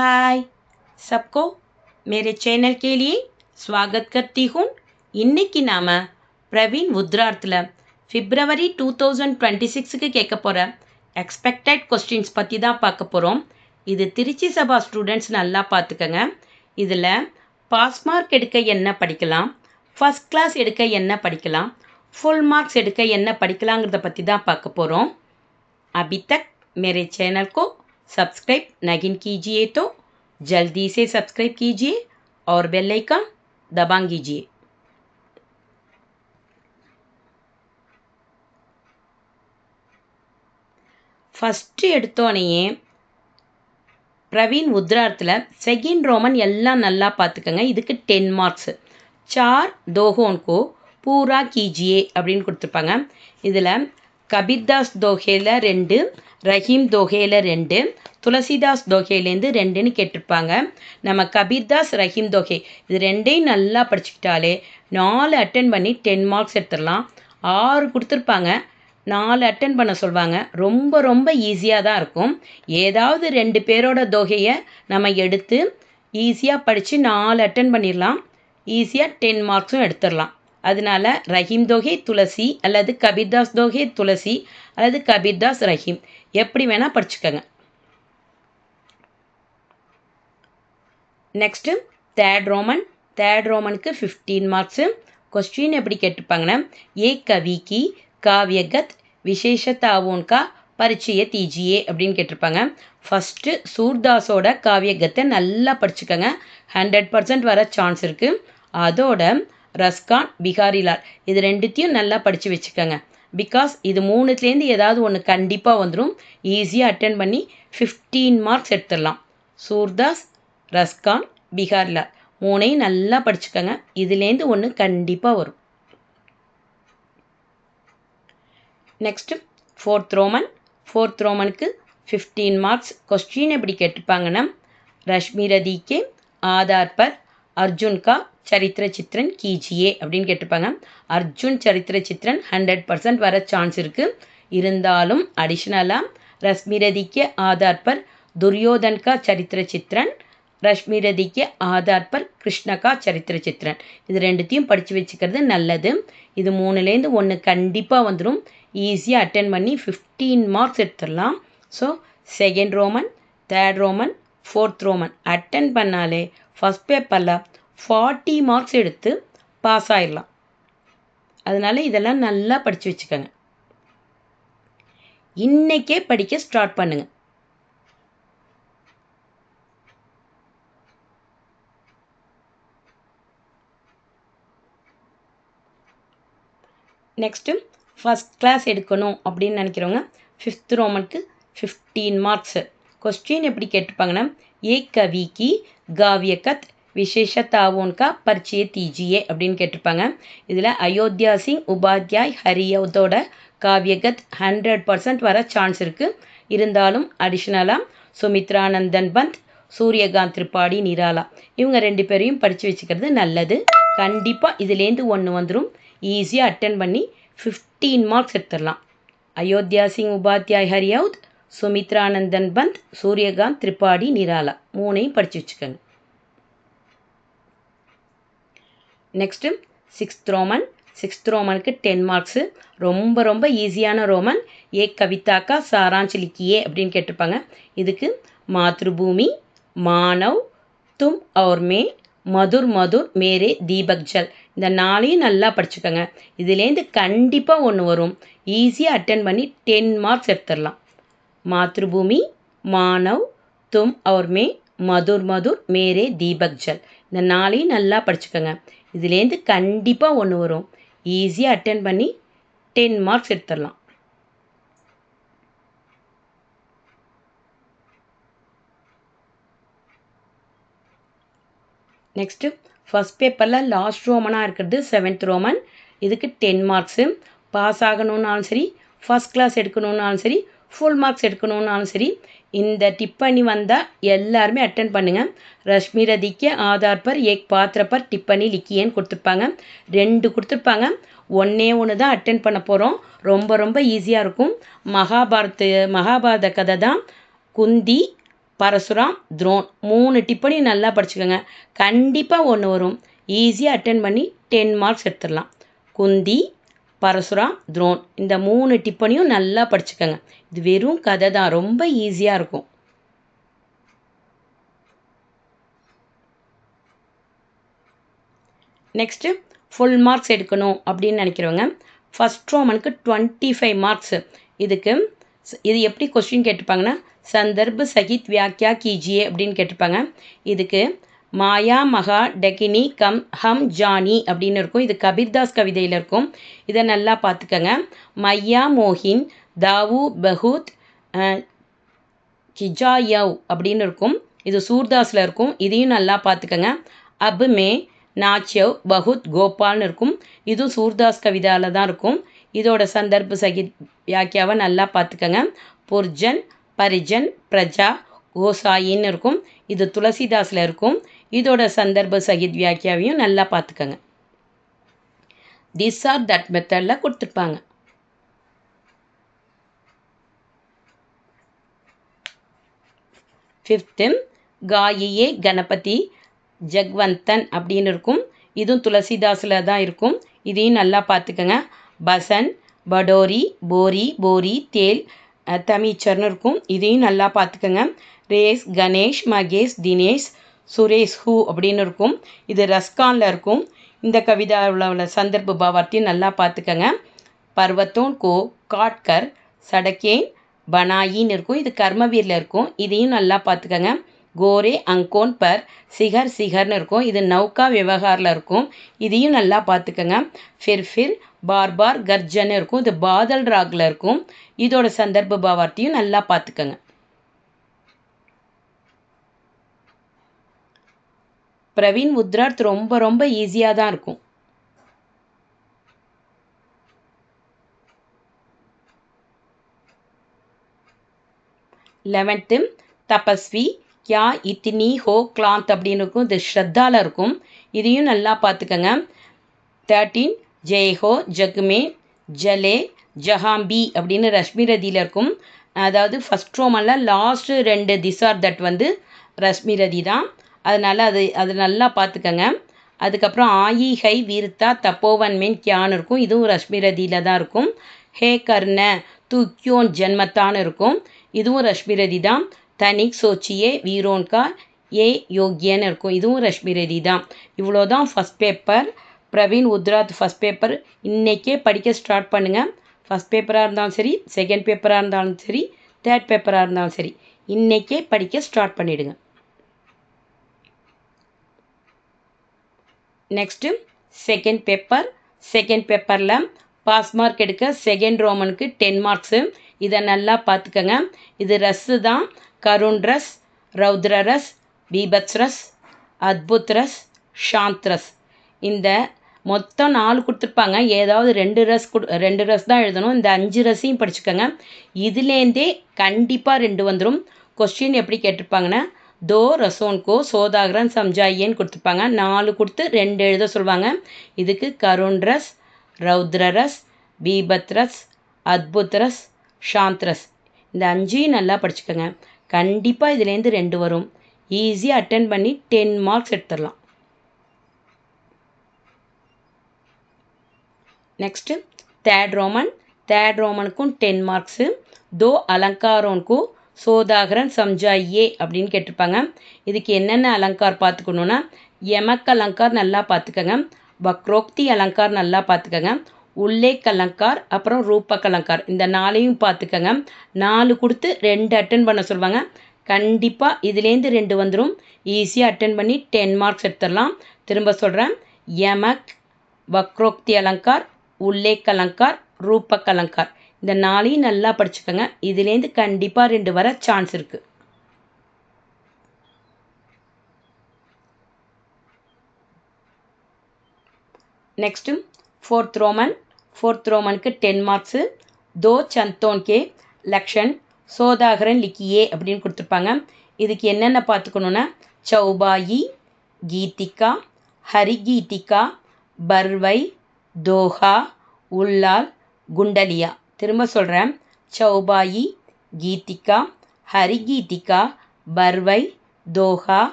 हाय सबको मेरे चैनल के लिए स्वागत करती हूँ. இன்னைக்கு நாம பிரவீன் உத்ரார்த்தில் பிப்ரவரி 2026க்கு கேட்க போகிற எக்ஸ்பெக்டட் கொஸ்டின்ஸ் பற்றி தான் பார்க்க போகிறோம். இது திருச்சி சபா ஸ்டூடெண்ட்ஸ் நல்லா பார்த்துக்கங்க. இதில் பாஸ் மார்க் எடுக்க என்ன படிக்கலாம், ஃபஸ்ட் கிளாஸ் எடுக்க என்ன படிக்கலாம், ஃபுல் மார்க்ஸ் எடுக்க என்ன படிக்கலாங்கிறத பற்றி தான் பார்க்க போகிறோம். अभी तक मेरे चैनल को सब्सक्राइब नहीं कीजिए तो जल्दी से सब्सक्राइब कीजिए और बेल आइकन दबा कीजिए. ஃபஸ்ட்டு எடுத்தோனையே பிரவீன் உத்ரார்த்தில் செகண்ட் ரோமன் எல்லாம் நல்லா பார்த்துக்கங்க. இதுக்கு 10 மார்க்ஸ். சார் தோஹோன்கோ பூரா கீஜியே அப்படின்னு கொடுத்துருப்பாங்க. இதில் கபீர்தாஸ் தோஹேல 2, ரஹீம் தோஹேல 2, துளசிதாஸ் தோஹேலேருந்து 2ன்னு கேட்டிருப்பாங்க. நம்ம கபீர்தாஸ் ரஹீம் தோஹே இது ரெண்டையும் நல்லா படிச்சுக்கிட்டாலே 4 அட்டன் பண்ணி 10 மார்க்ஸ் எடுத்துடலாம். 6 கொடுத்துருப்பாங்க, 4 அட்டன் பண்ண சொல்லுவாங்க. ரொம்ப ரொம்ப ஈஸியாக தான் இருக்கும். ஏதாவது 2 பேரோட தொகையை நம்ம எடுத்து ஈஸியாக படித்து 4 அட்டன் பண்ணிடலாம். ஈஸியாக 10 மார்க்ஸும் எடுத்துடலாம். அதனால ரஹீம் தோஹே துளசி அல்லது கபீர்தாஸ் தோஹே துளசி அல்லது கபீர்தாஸ் ரஹீம் எப்படி வேணால் படிச்சுக்கோங்க. நெக்ஸ்ட்டு தேர்ட் ரோமனுக்கு 15 மார்க்ஸு. கொஸ்டின் எப்படி கேட்டிருப்பாங்கன்னா, ஏ கவிக்கு காவியகத் விசேஷத்தாவோன் கா பரிச்சய தீஜியே அப்படின்னு கேட்டிருப்பாங்க. ஃபஸ்ட்டு சூர்தாஸோட காவியகத்தை நல்லா படிச்சுக்கோங்க. 100% வர சான்ஸ் இருக்குது. அதோட ரஸ்கான் பிகாரிலால் இது ரெண்டுத்தையும் நல்லா படித்து வச்சுக்கோங்க. பிகாஸ் இது 3த்துலேருந்து ஏதாவது ஒன்று கண்டிப்பாக வந்துடும். ஈஸியாக அட்டன் பண்ணி 15 மார்க்ஸ் எடுத்துடலாம். சூர்தாஸ், ரஸ்கான், பிகாரிலால் 3ஐயும் நல்லா படிச்சுக்கோங்க. இதுலேருந்து ஒன்று கண்டிப்பாக வரும். நெக்ஸ்ட்டு ஃபோர்த் ரோமனுக்கு 15 மார்க்ஸ். கொஸ்டின் எப்படி கேட்டிருப்பாங்கன்னா, ரஷ்மி ரதி கே ஆதார் பர் அர்ஜுன் கா சரித்திர சித்திரன் கீஜியே அப்படின்னு கேட்டிருப்பாங்க. அர்ஜுன் சரித்திர சித்திரன் 100% வர சான்ஸ் இருக்குது. இருந்தாலும் அடிஷ்னலாக ரஷ்மி ரதி கே ஆதார் பர் துரியோதன் கா சரித்திர சித்திரன், ரஷ்மி ரதி கே ஆதார் பர் கிருஷ்ண கா சரித்திர சித்திரன் இது ரெண்டுத்தையும் படித்து வச்சுக்கிறது நல்லது. இது 3லேருந்து ஒன்று கண்டிப்பாக வந்துடும். ஈஸியாக அட்டன் பண்ணி 15 மார்க்ஸ் எடுத்துடலாம். So second Roman, third Roman, fourth Roman attend பண்ணாலே ஃபஸ்ட் பேப்பரில் 40 மார்க்ஸ் எடுத்து பாஸ் ஆகிடலாம். அதனால் இதெல்லாம் நல்லா படித்து வச்சுக்கோங்க. இன்றைக்கே படிக்க ஸ்டார்ட் பண்ணுங்க. நெக்ஸ்ட்டு ஃபஸ்ட் கிளாஸ் எடுக்கணும் அப்படின்னு நினைக்கிறவங்க 5th ரோமனுக்கு 15 மார்க்ஸு. கொஸ்டின் எப்படி கேட்டிருப்பாங்கன்னா, ஏ கவிக்கு காவியகத் விசேஷத்தாவோன் கா பரிச்சய தீஜியே அப்படின்னு கேட்டிருப்பாங்க. இதில் அயோத்தியா சிங் உபாத்யாய் ஹரியதோட காவியகத் 100% வர சான்ஸ் இருக்குது. இருந்தாலும் அடிஷ்னலாக சுமித்ரானந்தன் பந்த், சூரியகாந்த் திரிபாடி, நிராலா இவங்க 2 பேரையும் படித்து வச்சுக்கிறது நல்லது. கண்டிப்பாக இதுலேருந்து ஒன்று வந்துடும். ஈஸியாக அட்டன் பண்ணி 15 மார்க்ஸ் எடுத்துடலாம். அயோத்தியா சிங் உபாத்யாய் ஹரியவுத், சுமித்ரானந்தன் பந்த், சூரியகாந்த் திரிபாடி, நிராலா 3ஐயும் படித்து வச்சுக்கோங்க. நெக்ஸ்ட்டு சிக்ஸ்த் ரோமனுக்கு 10 மார்க்ஸு. ரொம்ப ரொம்ப ஈஸியான ரோமன். ஏ கவிதாக்கா சாராஞ்ச் லிக்கியே அப்படின்னு கேட்டிருப்பாங்க. இதுக்கு மாத்ருபூமி, மானவ், தும் और मैं, மதுர் மதுர் மேரே தீபக் ஜல் இந்த 4ஐயும் நல்லா படிச்சுக்கோங்க. இதுலேருந்து கண்டிப்பாக ஒன்று வரும். ஈஸியாக அட்டன் பண்ணி 10 மார்க்ஸ் எடுத்துடலாம். மாத்ருபூமி, மானவ், தும் और मैं, மதுர் மதுர் மேரே தீபக் ஜல் இந்த 4ஐயும் நல்லா படிச்சுக்கோங்க. இதுலேருந்து கண்டிப்பாக ஒன்று வரும். ஈஸியாக அட்டன் பண்ணி 10 மார்க்ஸ் எடுத்துடலாம். நெக்ஸ்ட்டு ஃபஸ்ட் பேப்பரில் லாஸ்ட் ரோமனாக இருக்கிறது 7th ரோமன். இதுக்கு 10 மார்க்ஸு. பாஸ் ஆகணுன்னாலும் சரி, ஃபஸ்ட் கிளாஸ் எடுக்கணுன்னாலும் சரி, ஃபுல் மார்க்ஸ் எடுக்கணுன்னாலும் சரி, இந்த டிப் பண்ணி வந்தால் எல்லாருமே அட்டன் பண்ணுங்கள். ரஷ்மி ரதிக்கு ஆதார் பர் ஏக் பாத்திர பர் டிப்பனி லிக்கியேன்னு கொடுத்துருப்பாங்க. 2 கொடுத்துருப்பாங்க. ஒன்று தான் அட்டன் பண்ண போகிறோம். ரொம்ப ரொம்ப ஈஸியாக இருக்கும். மகாபாரத கதை தான். குந்தி பரசுராம், துரோன் 3 டிப்பனையும் நல்லா படிச்சுக்கோங்க. கண்டிப்பாக ஒன்று வரும். ஈஸியாக அட்டென்ட் பண்ணி 10 மார்க்ஸ் எடுத்துடலாம். குந்தி, பரசுராம், துரோன் இந்த 3 டிப்பனையும் நல்லா படிச்சுக்கோங்க. இது வெறும் கதை தான், ரொம்ப ஈஸியாக இருக்கும். நெக்ஸ்ட்டு ஃபுல் மார்க்ஸ் எடுக்கணும் அப்படின்னு நினைக்கிறவங்க ஃபஸ்ட் ரோமனுக்கு 25 மார்க்ஸு. இது எப்படி கொஸ்டின் கேட்டிருப்பாங்கன்னா, சந்தர்ப் சகித் வியாக்கியா கீஜியே அப்படின்னு கேட்டிருப்பாங்க. இதுக்கு மாயா மகா டெகினி ஹம் ஜானி அப்படின்னு இருக்கும். இது கபீர்தாஸ் கவிதையில் இருக்கும். இதை நல்லா பார்த்துக்கங்க. மையா மோஹின் தாவு பஹூத் கிஜாயவ் அப்படின்னு இருக்கும். இது சூர்தாஸில் இருக்கும். இதையும் நல்லா பார்த்துக்கங்க. அப் மே நாச்சவ் பஹுத் கோபால்னு இருக்கும். இதுவும் சூர்தாஸ் கவிதாவில் தான் இருக்கும். இதோட சந்தர்ப்ப சகித் வியாக்கியாவை நல்லா பார்த்துக்கங்க. புர்ஜன், பரிஜன், பிரஜா, கோசாயின்னு இருக்கும். இது துளசிதாஸில் இருக்கும். இதோட சந்தர்ப்ப சகித் வியாக்கியாவையும் நல்லா பார்த்துக்கங்க. திஸ் ஆர் தட் மெத்தடில் கொடுத்துருப்பாங்க. ஃபிஃப்த்து காயியே கணபதி ஜக்வந்தன் அப்படின்னு இருக்கும். இதுவும் துளசிதாஸில் தான் இருக்கும். இதையும் நல்லா பார்த்துக்கங்க. பசன், படோரி, போரி, போரி, தேல், தமிச்சர்னு இருக்கும். இதையும் நல்லா பார்த்துக்கங்க. ரேஸ், கணேஷ், மகேஷ், தினேஷ், சுரேஷ் ஹூ அப்படின்னு இருக்கும். இது ரஸ்கானில் இருக்கும். இந்த கவிதாவில் உள்ள சந்தர்ப்ப பாவார்த்தையும் நல்லா பார்த்துக்கங்க. பர்வத்தோன் கோ காட்கர் சடக்கேன் பனாயின்னு இருக்கும். இது கர்மவீரில் இருக்கும். இதையும் நல்லா பார்த்துக்கங்க. கோரே அங்கோன் பர் சிகர் சிகர்னு இருக்கும். இது நௌகா விவகாரில் இருக்கும். இதையும் நல்லா பார்த்துக்கங்க. ஃபிர் பார் பார் கர்ஜன்னு இருக்கும். இது பாதல் ராகில் இருக்கும். இதோட சந்தர்ப்ப பாவார்த்தையும் நல்லா பார்த்துக்கங்க. பிரவீன் உத்ரார்த் ரொம்ப ரொம்ப ஈஸியாக தான் இருக்கும். லெவன்த்து தபஸ்வி கியா இத்தினி ஹோ கிளாந்த் அப்படின்னு இருக்கும். இது ஸ்ரத்தாவில் இருக்கும். இதையும் நல்லா பார்த்துக்கங்க. 13 ஜெய்ஹோ ஜக்மே ஜலே ஜஹாம்பி அப்படின்னு ரஷ்மி ரதியில் இருக்கும். அதாவது ஃபஸ்ட் ரோமனில் last 2 this or that Rashmi Rathi தான். அதனால் அது நல்லா பார்த்துக்கங்க. அதுக்கப்புறம் ஆயி ஹை வீர்த்தா தப்போவன் மீன் கியான்னு இருக்கும். இதுவும் ரஷ்மி ரதியில் தான் இருக்கும். ஹே கர்ண துக்யோன் ஜென்மத்தான்னு இருக்கும். இதுவும் ரஷ்மி ரதி தான். தனிக் சோச்சியே வீரோன்கா ஏ யோகியன்னு இருக்கும். இதுவும் ரஷ்மி ரதி தான். இவ்வளோ தான் first paper. Praveen Uttarardh first paper இன்றைக்கே படிக்க ஸ்டார்ட் பண்ணுங்கள். ஃபஸ்ட் பேப்பராக இருந்தாலும் சரி, செகண்ட் பேப்பராக இருந்தாலும் சரி, தேர்ட் பேப்பராக இருந்தாலும் சரி, இன்றைக்கே படிக்க ஸ்டார்ட் பண்ணிவிடுங்க. Next second paper. செகண்ட் பேப்பரில் பாஸ் மார்க் எடுக்க செகண்ட் ரோமனுக்கு 10 மார்க்ஸு. இதை நல்லா பார்த்துக்கங்க. இது ரஸ்ஸு தான். கருண் ரஸ், ரௌத்ர ரஸ், பீபத்ஸ் ரஸ், அத்புத் ரஸ், சாந்த் ரஸ். இந்த மொத்தம் 4 கொடுத்துருப்பாங்க. ஏதாவது 2 ரஸ் தான் எழுதணும். இந்த 5 ரஸையும் படிச்சுக்கோங்க. இதுலேருந்தே கண்டிப்பாக 2 வந்துடும். கொஸ்டின் எப்படி கேட்டிருப்பாங்கன்னா, தோ ரசோன்கோ சோதாகரன் சம்ஜாயின்னு கொடுத்துருப்பாங்க. 4 கொடுத்து 2 எழுத சொல்லுவாங்க. இதுக்கு கருண் ரஸ், ரௌத்ர ரஸ், பீபத் ரஸ், அத்புத் ரஸ், சாந்த் ரஸ் இந்த 5ஐயும் நல்லா படிச்சுக்கோங்க. கண்டிப்பாக இதுலேருந்து 2 வரும். ஈஸியாக அட்டென்ட் பண்ணி 10 மார்க்ஸ் எடுத்துடலாம். Next third roman. தேர்ட் ரோமனுக்கும் 10 மார்க்ஸு. தோ அலங்காரோன்க்கும் சோதாகரன் சம்ஜாயே அப்படின்னு கேட்டிருப்பாங்க. இதுக்கு என்னென்ன அலங்கார் பார்த்துக்கணுன்னா, யமக் அலங்கார் நல்லா பார்த்துக்கோங்க. வக்ரோக்தி அலங்கார் நல்லா பார்த்துக்கோங்க. உல்லேக் அலங்கார், அப்புறம் ரூபக் அலங்கார் இந்த 4ஐயும் பார்த்துக்கோங்க. 4 கொடுத்து 2 அட்டென்ட் பண்ண சொல்லுவாங்க. கண்டிப்பாக இதுலேருந்து 2 வந்துடும். ஈஸியாக அட்டென்ட் பண்ணி 10 மார்க்ஸ் எடுத்துடலாம். திரும்ப சொல்கிறேன். யமக், வக்ரோக்தி அலங்கார், உல்லேக் அலங்கார், ரூபக் அலங்கார் இந்த 4ஐயும் நல்லா படிச்சுக்கோங்க. இதுலேருந்து கண்டிப்பாக 2 வர சான்ஸ் இருக்குது. Next fourth roman. ஃபோர்த் ரோமனுக்கு 10 மார்க்ஸு. தோ சந்தோன் கே லக்ஷன் சோதாகரன் லிக்கியே அப்படின்னு கொடுத்துருப்பாங்க. இதுக்கு என்னென்ன பார்த்துக்கணுன்னா, சௌபாயி, கீதிகா, ஹரிகீதிகா, பர்வை, தோஹா, உல்லால், குண்டலியா. திரும்ப சொல்கிறேன். சௌபாயி, கீதிகா, ஹரிகீதிகா, பர்வை, தோஹா,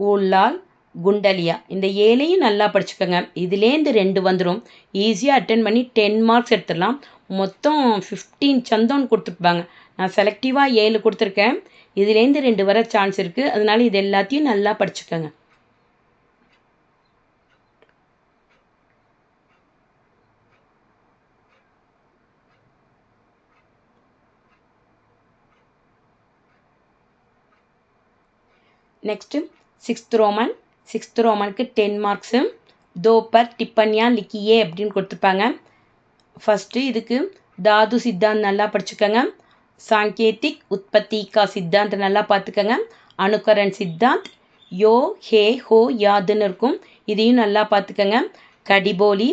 ஊல்லால், குண்டலியா. இந்த 7ஐயும் நல்லா படிச்சுக்கோங்க. இதுலேருந்து 2 வந்துடும். ஈஸியாக அட்டன் பண்ணி 10 மார்க்ஸ் எடுத்துடலாம். மொத்தம் 15 சந்தோன்னு கொடுத்துருப்பாங்க. நான் செலக்டிவாக 7 கொடுத்துருக்கேன். இதுலேருந்து 2 வர சான்ஸ் இருக்குது. அதனால இது எல்லாத்தையும் நல்லா படிச்சுக்கோங்க. नेक्स्ट 6th ரோமன் 6th ரோமனுக்கு 10 மார்க்ஸு. दो पर टिप्पणियाँ लिखिए அப்படின்னு கொடுத்துருப்பாங்க. ஃபஸ்ட்டு இதுக்கு தாது சித்தாந்த் நல்லா படிச்சுக்கோங்க. சாங்கேதிக் உற்பத்தி கா சித்தாந்த் நல்லா பார்த்துக்கோங்க. அணுக்கரன் சித்தாந்த், யோ ஹே ஹோ யாதுன்னு இருக்கும். இதையும் நல்லா பார்த்துக்கோங்க. கடிபோலி,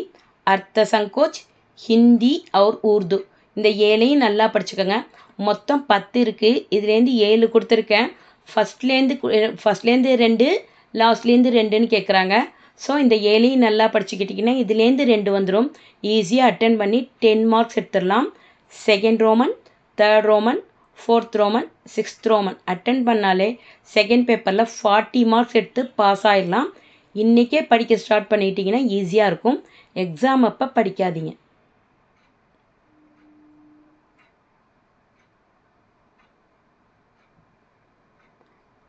அர்த்த சங்கோச், ஹிந்தி और உருது இந்த 7ஐயும் நல்லா படிச்சுக்கோங்க. மொத்தம் 10 இருக்குது. இதுலேருந்து 7 கொடுத்துருக்கேன். ஃபஸ்ட்லேருந்து 2, லாஸ்ட்லேருந்து 2ன்னு கேட்குறாங்க. ஸோ இந்த 7ஐயும் நல்லா படிச்சுக்கிட்டிங்கன்னா இதுலேருந்து 2 வந்துடும். ஈஸியாக அட்டன் பண்ணி 10 மார்க்ஸ் எடுத்துடலாம். 2nd Roman, 3rd Roman, 4th Roman, 6th Roman attend பண்ணாலே செகண்ட் பேப்பரில் 40 மார்க்ஸ் எடுத்து பாஸ் ஆகிடலாம். இன்றைக்கே படிக்க ஸ்டார்ட் பண்ணிட்டீங்கன்னா ஈஸியாக இருக்கும். எக்ஸாம் அப்போ படிக்காதீங்க.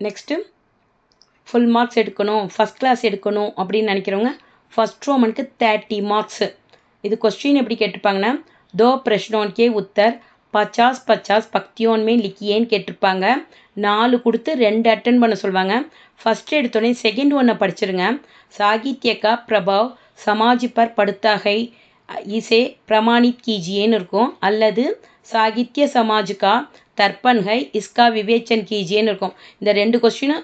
நெக்ஸ்ட்டு ஃபுல் மார்க்ஸ் எடுக்கணும், ஃபஸ்ட் கிளாஸ் எடுக்கணும் அப்படின்னு நினைக்கிறவங்க ஃபஸ்ட் ரோமனுக்கு 30 மார்க்ஸு. இது கொஸ்டின் எப்படி கேட்டிருப்பாங்கன்னா, दो प्रश्नों के उत्तर 50-50 पंक्तियों में लिखिएன்னு கேட்டிருப்பாங்க. 4 கொடுத்து 2 அட்டன் பண்ண சொல்லுவாங்க. ஃபஸ்ட்டு எடுத்தோடனே செகண்ட் ஒன்றை படிச்சிருங்க. சாகித்ய கா பிரபாவ் சமாஜ் பர் படுத்தா है इसे प्रमाणित कीजिएன்னு இருக்கும். அல்லது சாகித்ய சமாஜ் கா தர்ப்பன் है इसका विवेचन कीजिएன்னு இருக்கும். இந்த 2 கொஸ்டினும்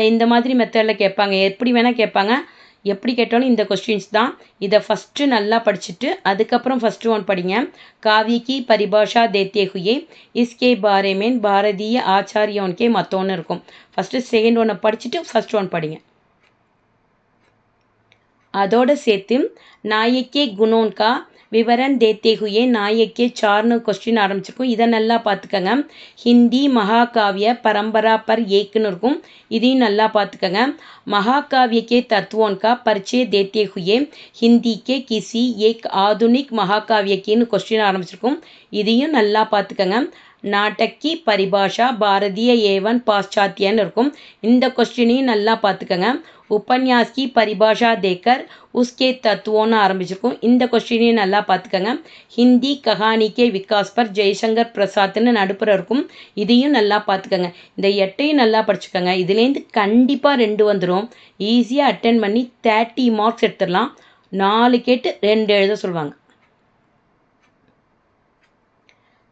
இந்த மாதிரி மெத்தடில் கேட்பாங்க. எப்படி வேணால் கேட்பாங்க. எப்படி கேட்டாலும் இந்த கொஸ்டின்ஸ் தான். இதை ஃபஸ்ட்டு நல்லா படிச்சுட்டு அதுக்கப்புறம் ஃபஸ்ட்டு ஒன் படிங்க. காவிய கி பரிபாஷா தேத்தே ஹுயே இஸ்கே பாரே மேன் பாரதிய ஆச்சாரியோன்கே மத்தோன்னு இருக்கும். ஃபஸ்ட்டு செகண்ட் ஒன்னை படிச்சுட்டு ஃபஸ்ட் ஒன் படிங்க. அதோடு சேர்த்து நாயக்கே குணோன்கா விவரன் தேத்தே ஹுயே நாயக்கே சார்னு கொஸ்டின் ஆரம்பிச்சிருக்கும். இதை நல்லா பார்த்துக்கங்க. ஹிந்தி மகாகாவிய பரம்பரா பர் ஏக்குன்னு இருக்கும். இதையும் நல்லா பார்த்துக்கங்க. महाकाव्य के तत्वों का परिचय देते हुए हिंदी के किसी एक आधुनिक महाकाव्य की क्वेश्चन ஆரம்பிச்சிருக்கும். இதையும் நல்லா பார்த்துக்கங்க. நாடக் की परिभाषा भारतीय एवं पाश्चात्यன்னு இருக்கும். இந்த கொஸ்டினையும் நல்லா பார்த்துக்கங்க. उपन्यास की परिभाषा देकर उसके तत्वोंனு ஆரம்பிச்சிருக்கும். இந்த கொஸ்டினையும் நல்லா பார்த்துக்கங்க. ஹிந்தி கஹானி கே விகாஸ் பர் ஜெய்சங்கர் பிரசாத்னு நடுப்புற இருக்கும். இதையும் நல்லா பார்த்துக்கங்க. இந்த 8ஐயும் நல்லா படிச்சுக்கோங்க. இதுலேருந்து கண்டிப்பாக 2 வந்துடும். ஈஸியாக அட்டன் பண்ணி 30 மார்க்ஸ் எடுத்துடலாம். 4 கேட்டு 2 எழுத சொல்லுவாங்க.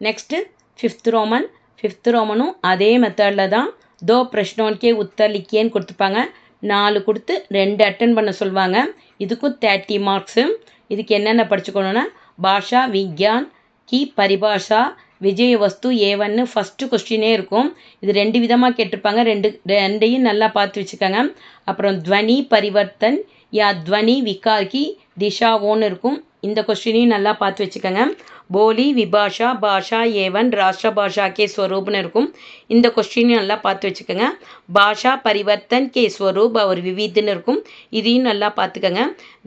Next 5th Roman. 5th ரோமனும் அதே மெத்தடில் தான். दो प्रश्नों के उत्तर लिखिएன்னு கொடுத்துருப்பாங்க. 4 கொடுத்து 2 அட்டன் பண்ண சொல்லுவாங்க. இதுக்கும் 30 மார்க்ஸு. இதுக்கு என்னென்ன படிச்சுக்கணுன்னா, பாஷா விக்யான் கி பரிபாஷா விஜய வஸ்து ஏவன்னு ஃபஸ்ட்டு கொஸ்டினே இருக்கும். இது 2 விதமாக கேட்டிருப்பாங்க. ரெண்டையும் நல்லா பார்த்து வச்சுக்கோங்க. அப்புறம் துவனி பரிவர்த்தன் யா துவனி விகார் கி திஷாவோன்னு இருக்கும். இந்த கொஸ்டினையும் நல்லா பார்த்து வச்சுக்கோங்க. போலி விபாஷா பாஷா ஏவன் ராஷ்டிர பாஷா கே ஸ்வரூப்னு இருக்கும். இந்த கொஸ்டினையும் நல்லா பார்த்து வச்சுக்கோங்க. பாஷா பரிவர்த்தன் கே ஸ்வரூப் அவர் விவித்துன்னு இருக்கும். இதையும் நல்லா பார்த்துக்கோங்க.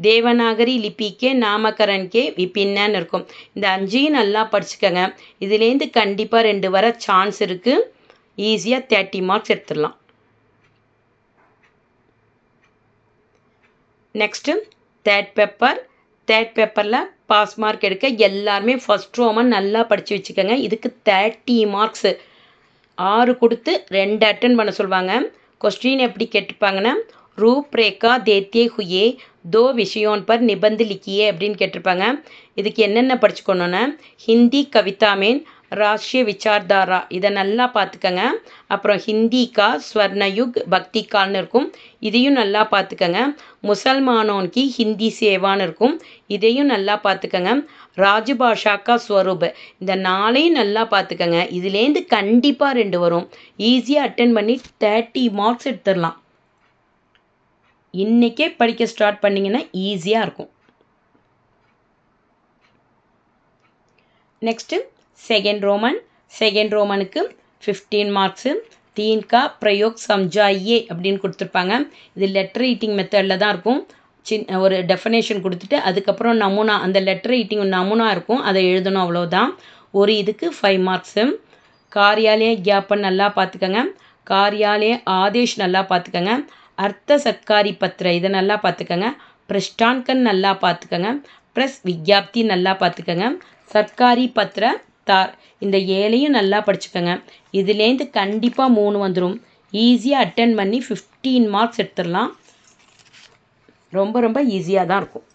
தேவநாகரி லிபி கே நாமகரன் கே விபின்னு இருக்கும். இந்த 5ஐயும் நல்லா படிச்சுக்கோங்க. இதுலேருந்து கண்டிப்பாக 2 வர சான்ஸ் இருக்குது. ஈஸியாக 30 மார்க்ஸ் எடுத்துடலாம். நெக்ஸ்ட்டு தேர்ட் பேப்பரில் பாஸ் மார்க் எடுக்க எல்லாருமே ஃபஸ்ட் ரோமன் நல்லா படித்து வச்சுக்கோங்க. இதுக்கு 30 மார்க்ஸு. 6 கொடுத்து 2 அட்டன் பண்ண சொல்லுவாங்க. கொஸ்டின் எப்படி கேட்டிருப்பாங்கன்னா, ரூப்ரேகா தேத்தே ஹுயே 2 விஷயோன் பர் நிபந்து லிக்கியே அப்படின்னு கேட்டிருப்பாங்க. இதுக்கு என்னென்ன படிச்சுக்கணுன்னா, ஹிந்தி கவிதா மேன் ராஷ்ட்ரிய விசார்தாரா இதை நல்லா பார்த்துக்கங்க. அப்புறம் ஹிந்தி கா ஸ்வர்ணயுக் பக்தி கால்னு இருக்கும். இதையும் நல்லா பார்த்துக்கங்க. முசல்மானோன் கி ஹிந்தி சேவான்னு இருக்கும். இதையும் நல்லா பார்த்துக்கங்க. ராஜபாஷா கா ஸ்வரூப் இந்த 4ஐயும் நல்லா பார்த்துக்கங்க. இதுலேருந்து கண்டிப்பாக 2 வரும். ஈஸியாக அட்டன் பண்ணி 30 மார்க்ஸ் எடுத்துடலாம். இன்றைக்கே படிக்க ஸ்டார்ட் பண்ணிங்கன்னா ஈஸியாக இருக்கும். நெக்ஸ்ட்டு செகண்ட் ரோமனுக்கு 15 மார்க்ஸு. तीन का प्रयोग समझाइए அப்படின்னு கொடுத்துருப்பாங்க. இது லெட்டர் ரைட்டிங் மெத்தடில் தான் இருக்கும். ஒரு டெஃபனேஷன் கொடுத்துட்டு அதுக்கப்புறம் நமூனா, அந்த லெட்டர் ரைட்டிங் நமூனா இருக்கும், அதை எழுதணும், அவ்வளோதான். ஒரு இதுக்கு 5 மார்க்ஸு. காரியாலய ஜாப்பன் நல்லா பார்த்துக்கங்க. காரியாலய ஆதேஷ் நல்லா பார்த்துக்கங்க. அர்த்த சத்காரி பத்திர இதை நல்லா பார்த்துக்கங்க. பிரஷ்டான்கன் நல்லா பார்த்துக்கங்க. ப்ரெஸ் விஜாப்தி நல்லா பார்த்துக்கங்க. சர்க்காரி பத்திர தார் இந்த 7ஐயும் நல்லா படிச்சுக்கோங்க. இதுலேருந்து கண்டிப்பாக 3 வந்துடும். ஈஸியாக அட்டன் பண்ணி 15 மார்க்ஸ் எடுத்துடலாம். ரொம்ப ரொம்ப ஈஸியாக தான் இருக்கும்.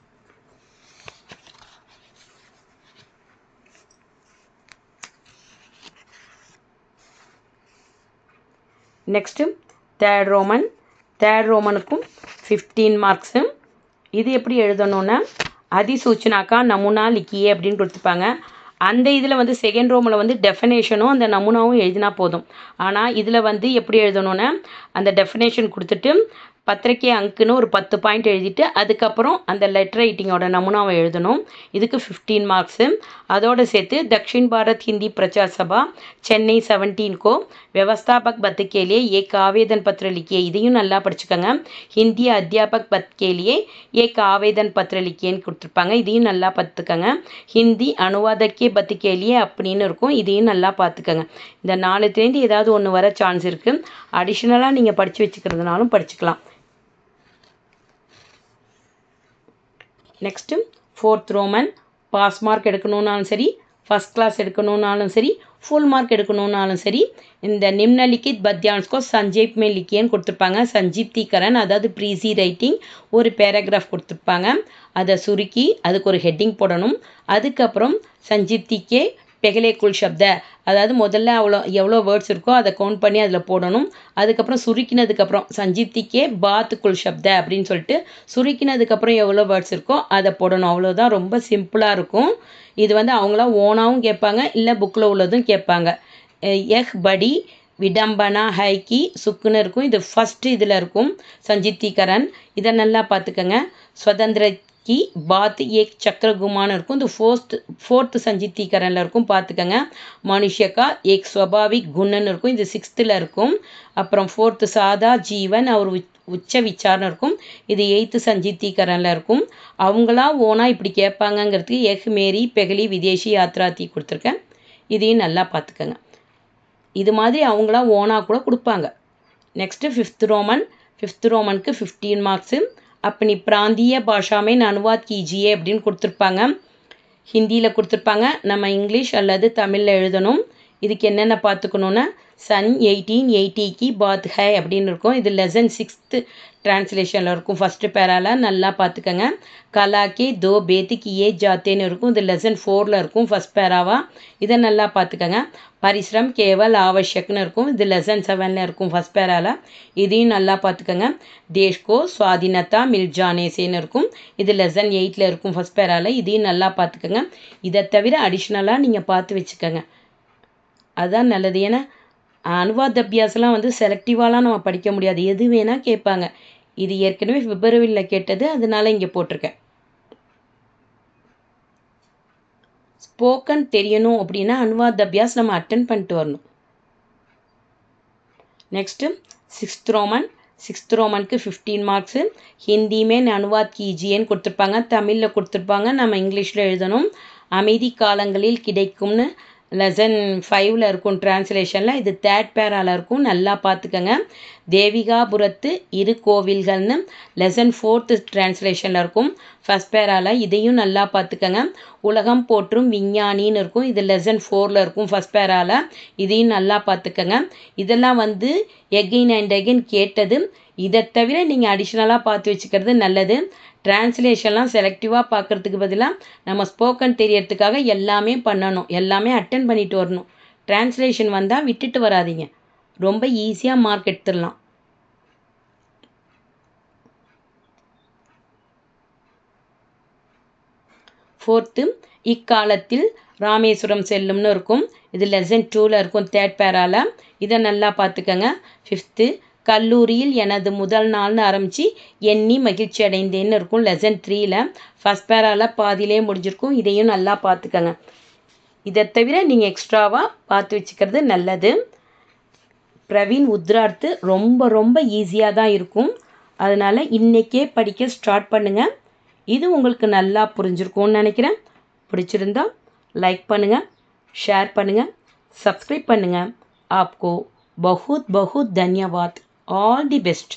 நெக்ஸ்ட்டு தேர்ட் ரோமனுக்கும் 15 மார்க்ஸு. இது எப்படி எழுதணுன்னா அதிசூச்சனாக்கா நமூனா லிக்கியே அப்படின்னு கொடுத்துருப்பாங்க. அந்த இதில் வந்து செகண்ட் ரோமில் வந்து டெஃபனேஷனும் அந்த நமூனாவும் எழுதினா போதும். ஆனால் இதில் வந்து எப்படி எழுதணுன்னா அந்த டெஃபனேஷன் கொடுத்துட்டு பத்திரிக்கை அங்குன்னு ஒரு 10 பாயிண்ட் எழுதிட்டு அதுக்கப்புறம் அந்த லெட்டர் ரைட்டிங்கோட நமூனாவை எழுதணும். இதுக்கு 15 மார்க்ஸு. அதோடு சேர்த்து தக்ஷின் பாரத் ஹிந்தி பிரச்சார் சபா சென்னை 17 को व्यवस्थापक पद के लिए एक आवेदन पत्र लिखिए இதையும் நல்லா படிச்சுக்கோங்க. ஹிந்தி அத்தியாபக் பத் के लिए एक आवेदन पत्र लिखिएன்னு கொடுத்துருப்பாங்க. இதையும் நல்லா பார்த்துக்கோங்க. ஹிந்தி அனுவாதக்கே பத் के लिए அப்படின்னு இருக்கும், இதையும் நல்லா பார்த்துக்கோங்க. இந்த 4த்துலேருந்து ஏதாவது ஒன்று வர சான்ஸ் இருக்குது. அடிஷ்னலாக நீங்கள் படித்து வச்சுக்கிறதுனாலும் படிச்சுக்கலாம். Next 4th roman. Pass mark எடுக்கணுன்னாலும் சரி, ஃபஸ்ட் கிளாஸ் எடுக்கணுன்னாலும் சரி, ஃபுல் மார்க் எடுக்கணுன்னாலும் சரி, இந்த நிம்னலிக்கித் பத்யான்ஸ்கோ சஞ்சீப் மே லிக்கியன்னு கொடுத்துருப்பாங்க. சஞ்சீப்தீகரன் அதாவது ப்ரீசி ரைட்டிங் ஒரு பேராகிராஃப் கொடுத்துருப்பாங்க. அதை சுருக்கி அதுக்கு ஒரு ஹெட்டிங் போடணும். அதுக்கப்புறம் சஞ்சீப்திக்கே பெகலே குல் சப்த அதாவது முதல்ல எவ்வளோ வேர்ட்ஸ் இருக்கோ அதை கவுண்ட் பண்ணி அதில் போடணும். அதுக்கப்புறம் சுருக்கினதுக்கப்புறம் சஞ்சீப்திக்கே பாத் குல் சப்த அப்படின்னு சொல்லிட்டு சுருக்கினதுக்கப்புறம் எவ்வளோ வேர்ட்ஸ் இருக்கோ அதை போடணும். அவ்வளோதான், ரொம்ப சிம்பிளாக இருக்கும். இது வந்து அவங்களா ஓனாகவும் கேட்பாங்க, இல்லை புக்கில் உள்ளதும் கேட்பாங்க. படி விடம்பனா ஹைக்கி சுக்குன்னு இருக்கும். இது ஃபஸ்ட்டு இதில் இருக்கும் சஞ்சீப்திகரன். இதை நல்லா பார்த்துக்கோங்க. சுதந்திர की बात एक चक्रगुमान இருக்கும். இது ஃபோர்த்து சஞ்சீப்திகரனில் இருக்கும், பார்த்துக்கங்க. மனுஷ का एक स्वाभाविक गुणன்னு இருக்கும், இது 6th இருக்கும். அப்புறம் 4th சாதா ஜீவன் அவர் உச்ச விசாரம் இருக்கும், இது 8th சஞ்சீப்திகரனில் இருக்கும். அவங்களா ஓனா இப்படி கேட்பாங்கங்கிறதுக்கு எக் மேரி பெகலி விதேசி யாத்ராத்தி கொடுத்துருக்கேன். இதையும் நல்லா பார்த்துக்கங்க. இது மாதிரி அவங்களா ஓனா கூட கொடுப்பாங்க. நெக்ஸ்ட்டு 5th ரோமனுக்கு 15 மார்க்ஸு. अपनी प्रांतीय भाषा में अनुवाद कीजिए அப்படின்னு கொடுத்துருப்பாங்க. ஹிந்தியில் கொடுத்துருப்பாங்க, நம்ம இங்கிலீஷ் அல்லது தமிழில் எழுதணும். இதுக்கு என்னென்ன பார்த்துக்கணுன்னா சன் 1880 பாத் ஹை அப்படின்னு இருக்கும். இது லெசன் 6th டிரான்ஸ்லேஷனில் இருக்கும். ஃபஸ்ட்டு பேரால நல்லா பார்த்துக்கங்க. கலாக்கே தோ பேத்துக்கு ஏ ஜாத்தேன்னு இருக்கும். இது லெசன் 4ல் இருக்கும், ஃபஸ்ட் பேராவா. இதை நல்லா பார்த்துக்கங்க. பரிஸ்ரம் கேவல் ஆவஷ்யக்னு இருக்கும். இது லெசன் 7ல் இருக்கும், ஃபஸ்ட் பேரால. இதையும் நல்லா பார்த்துக்கங்க. தேஷ்கோ சுவாதீனத்தா மில்ஜானேசேன்னு இருக்கும். இது லெசன் 8ல் இருக்கும், ஃபஸ்ட் பேரால. இதையும் நல்லா பார்த்துக்கங்க. இதை தவிர அடிஷ்னலாக நீங்கள் பார்த்து வச்சுக்கோங்க, அதுதான் நல்லது. ஏன்னா அனுவாத் அபியாசெலாம் வந்து செலக்டிவாலாம் நம்ம படிக்க முடியாது, எது வேணால் கேட்பாங்க. இது ஏற்கனவே பிப்ரவரியில் கேட்டது, அதனால இங்கே போட்டிருக்கேன். ஸ்போக்கன் தெரியணும் அப்படின்னா அனுவாத் அபியாஸ் நம்ம அட்டன் பண்ணிட்டு வரணும். Next 6th ரோமனுக்கு 15 marks. ஹிந்திமே அனுவாத் கீஜியேன்னு கொடுத்துருப்பாங்க, தமிழில் கொடுத்துருப்பாங்க, நம்ம இங்கிலீஷில் எழுதணும். அமைதி காலங்களில் கிடைக்கும்னு லெசன் 5ல் இருக்கும் டிரான்ஸ்லேஷனில். இது 3rd பேரால இருக்கும், நல்லா பார்த்துக்கங்க. தேவிகாபுரத்து இரு கோவில்கள்னு லெசன் 4th டிரான்ஸ்லேஷனில் இருக்கும், ஃபஸ்ட் பேரால. இதையும் நல்லா பார்த்துக்கங்க. உலகம் போற்றும் விஞ்ஞானின்னு இருக்கும், இது லெசன் 4ல் இருக்கும், ஃபஸ்ட் பேரால. இதையும் நல்லா பார்த்துக்கங்க. இதெல்லாம் வந்து எகைன் அண்ட் எகைன் கேட்டது. இதை தவிர நீங்கள் அடிஷ்னலாக பார்த்து வச்சுக்கிறது நல்லது. டிரான்ஸ்லேஷன்லாம் செலக்டிவாக பார்க்குறதுக்கு பதிலாக நம்ம ஸ்போக்கன் தெரியறதுக்காக எல்லாமே பண்ணணும், எல்லாமே அட்டன் பண்ணிட்டு வரணும். டிரான்ஸ்லேஷன் வந்தால் விட்டுட்டு வராதிங்க, ரொம்ப ஈஸியாக மார்க் எடுத்துடலாம். ஃபோர்த்து இக்காலத்தில் ராமேஸ்வரம் செல்லும்னு இருக்கும், இது லெசன் 2ல் இருக்கும், 3rd பேரால. இதை நல்லா பார்த்துக்கங்க. 5th கல்லூரியில் எனது முதல் நாள்னு ஆரம்பித்து எண்ணி மகிழ்ச்சி அடைந்தேன்னு இருக்கும், லெசன் 3ல் ஃபஸ்ட் பேரால பாதியிலே முடிஞ்சிருக்கும். இதையும் நல்லா பார்த்துக்கங்க. இதை தவிர நீங்கள் எக்ஸ்ட்ராவாக பார்த்து வச்சுக்கிறது நல்லது. பிரவீன் உத்ரார்த்து ரொம்ப ரொம்ப ஈஸியாக தான் இருக்கும். அதனால் இன்றைக்கே படிக்க ஸ்டார்ட் பண்ணுங்கள். இது உங்களுக்கு நல்லா புரிஞ்சிருக்கும்னு நினைக்கிறேன். பிடிச்சிருந்தா லைக் பண்ணுங்கள், ஷேர் பண்ணுங்கள், சப்ஸ்கிரைப் பண்ணுங்கள். आपको बहुत बहुत धन्यवाद. All the best.